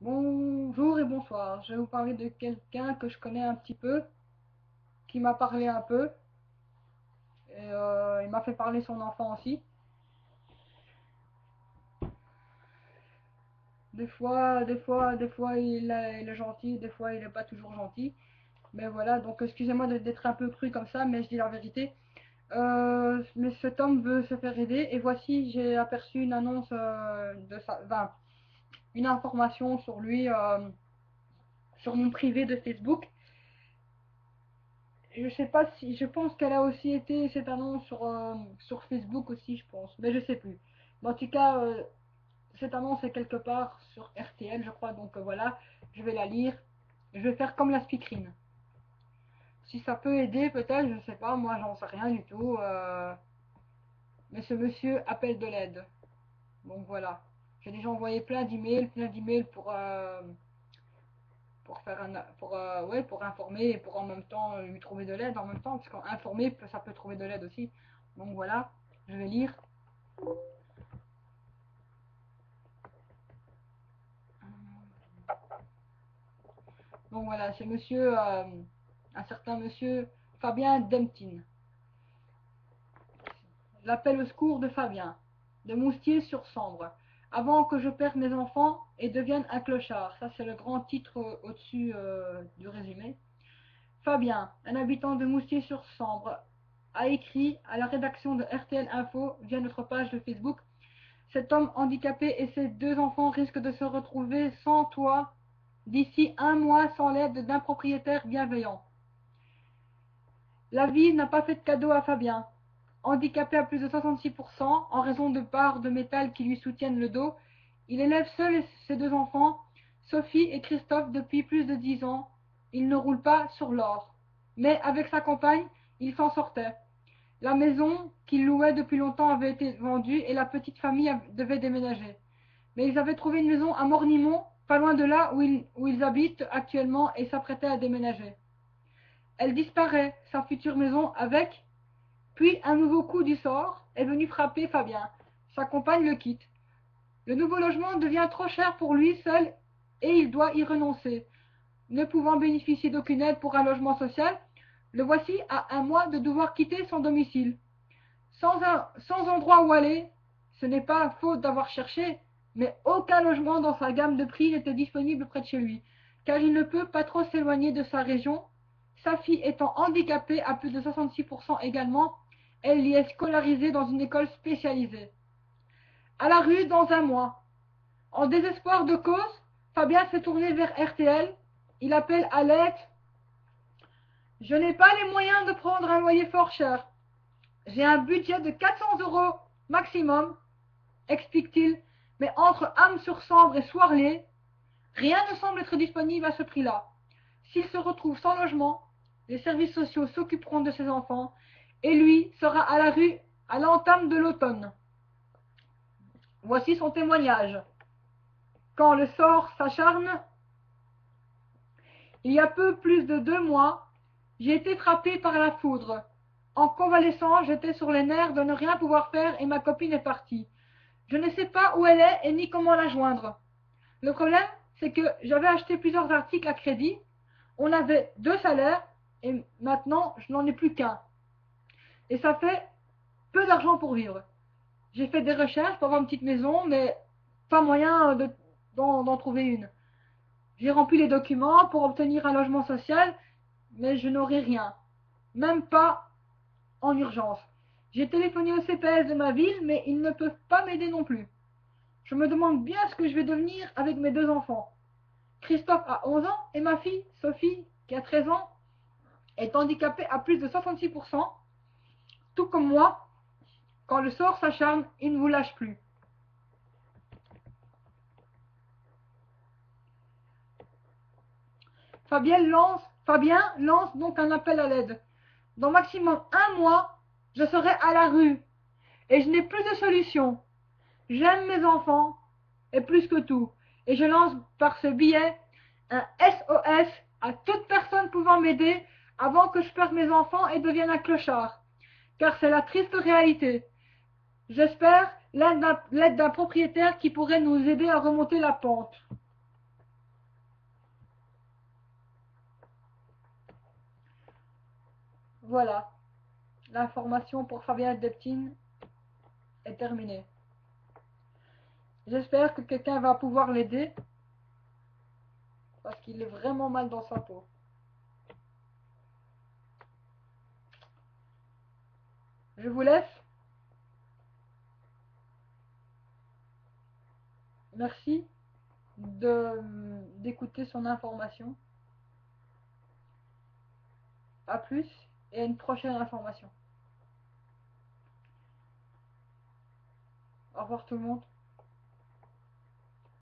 Bonjour et bonsoir. Je vais vous parler de quelqu'un que je connais un petit peu, qui m'a parlé un peu, et il m'a fait parler son enfant aussi. Des fois, il est gentil, des fois, il n'est pas toujours gentil. Mais voilà, donc excusez-moi d'être un peu cru comme ça, mais je dis la vérité. Mais cet homme veut se faire aider, et voici, j'ai aperçu une annonce enfin, une information sur lui, sur mon privé de Facebook. Je sais pas si, je pense qu'elle a aussi été cette annonce sur Facebook aussi, je pense, mais je sais plus. Mais en tout cas, cette annonce est quelque part sur RTL, je crois, donc voilà, je vais la lire. Je vais faire comme la speakerine. Si ça peut aider, peut-être, je sais pas, moi j'en sais rien du tout. Mais ce monsieur appelle de l'aide. Donc voilà. J'ai déjà envoyé plein d'emails pour faire ouais, pour informer et pour en même temps lui trouver de l'aide en même temps, parce qu'informer, ça peut trouver de l'aide aussi. Donc voilà, je vais lire. Donc voilà, c'est un certain monsieur Fabien Demtin. L'appel au secours de Fabien, de Moustier-sur-Sambre. Avant que je perde mes enfants et devienne un clochard. Ça, c'est le grand titre au-dessus du résumé. Fabien, un habitant de Moustier-sur-Sambre, a écrit à la rédaction de RTL Info via notre page de Facebook. Cet homme handicapé et ses deux enfants risquent de se retrouver sans toit d'ici un mois sans l'aide d'un propriétaire bienveillant. La vie n'a pas fait de cadeau à Fabien. Handicapé à plus de 66% en raison de barres de métal qui lui soutiennent le dos, il élève seul ses deux enfants, Sophie et Christophe, depuis plus de 10 ans. Il ne roule pas sur l'or. Mais avec sa compagne, il s'en sortait. La maison qu'il louait depuis longtemps avait été vendue et la petite famille devait déménager. Mais ils avaient trouvé une maison à Mornimont, pas loin de là où ils habitent actuellement, et s'apprêtaient à déménager. Elle disparaît, sa future maison, avec. Puis un nouveau coup du sort est venu frapper Fabien. Sa compagne le quitte. Le nouveau logement devient trop cher pour lui seul et il doit y renoncer. Ne pouvant bénéficier d'aucune aide pour un logement social, le voici à un mois de devoir quitter son domicile. Sans endroit où aller, ce n'est pas faute d'avoir cherché, mais aucun logement dans sa gamme de prix n'était disponible près de chez lui, car il ne peut pas trop s'éloigner de sa région. Sa fille étant handicapée à plus de 66% également, elle y est scolarisée dans une école spécialisée. À la rue dans un mois. En désespoir de cause, Fabien s'est tourné vers RTL. Il appelle à l'aide. Je n'ai pas les moyens de prendre un loyer fort cher. J'ai un budget de 400 € maximum, explique-t-il, mais entre Âmes-sur-Sambre et Soirlé, rien ne semble être disponible à ce prix-là. S'il se retrouve sans logement, les services sociaux s'occuperont de ses enfants et lui sera à la rue à l'entame de l'automne. Voici son témoignage. Quand le sort s'acharne, il y a peu plus de 2 mois, j'ai été frappé par la foudre. En convalescent, j'étais sur les nerfs de ne rien pouvoir faire et ma copine est partie. Je ne sais pas où elle est et ni comment la joindre. Le problème, c'est que j'avais acheté plusieurs articles à crédit, on avait 2 salaires et maintenant je n'en ai plus qu'un. Et ça fait peu d'argent pour vivre. J'ai fait des recherches pour avoir une petite maison, mais pas moyen d'en trouver une. J'ai rempli les documents pour obtenir un logement social, mais je n'aurai rien. Même pas en urgence. J'ai téléphoné au CPS de ma ville, mais ils ne peuvent pas m'aider non plus. Je me demande bien ce que je vais devenir avec mes deux enfants. Christophe a 11 ans et ma fille, Sophie, qui a 13 ans, est handicapée à plus de 66%. Tout comme moi, quand le sort s'acharne, il ne vous lâche plus. Fabien lance donc un appel à l'aide. Dans maximum un mois, je serai à la rue et je n'ai plus de solution. J'aime mes enfants et plus que tout. Et je lance par ce billet un SOS à toute personne pouvant m'aider avant que je perde mes enfants et devienne un clochard. Car c'est la triste réalité. J'espère l'aide d'un propriétaire qui pourrait nous aider à remonter la pente. Voilà, l'information pour Fabien Deptine est terminée. J'espère que quelqu'un va pouvoir l'aider parce qu'il est vraiment mal dans sa peau. Je vous laisse. Merci d'écouter son information. À plus et à une prochaine information. Au revoir tout le monde.